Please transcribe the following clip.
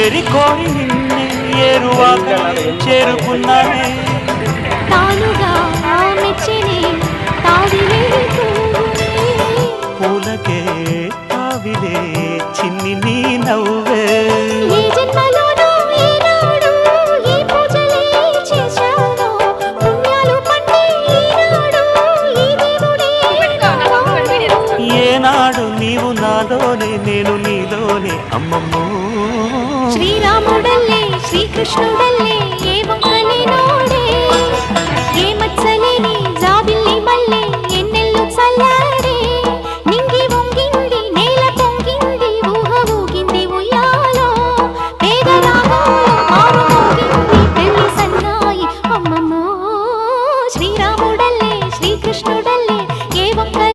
ఏరి కోరి నిన్నే ఏరువాక చేరుకున్నానే తానుగా మెచ్చనే తావిలే పూలకే తావిలే చిన్ని నీ నవ్వే ఏ జన్మలోనో ఈనాడు ఈ పూజలే చేశాను పుణ్యాలు పట్టి ఈనాడు ఈ దేవుడే ఏనాడు నీవు నాలోనే నేను నీలోనే అమ్మమ్మో శ్రీరాముడల్లే శ్రీకృష్ణుడల్లే ఏమో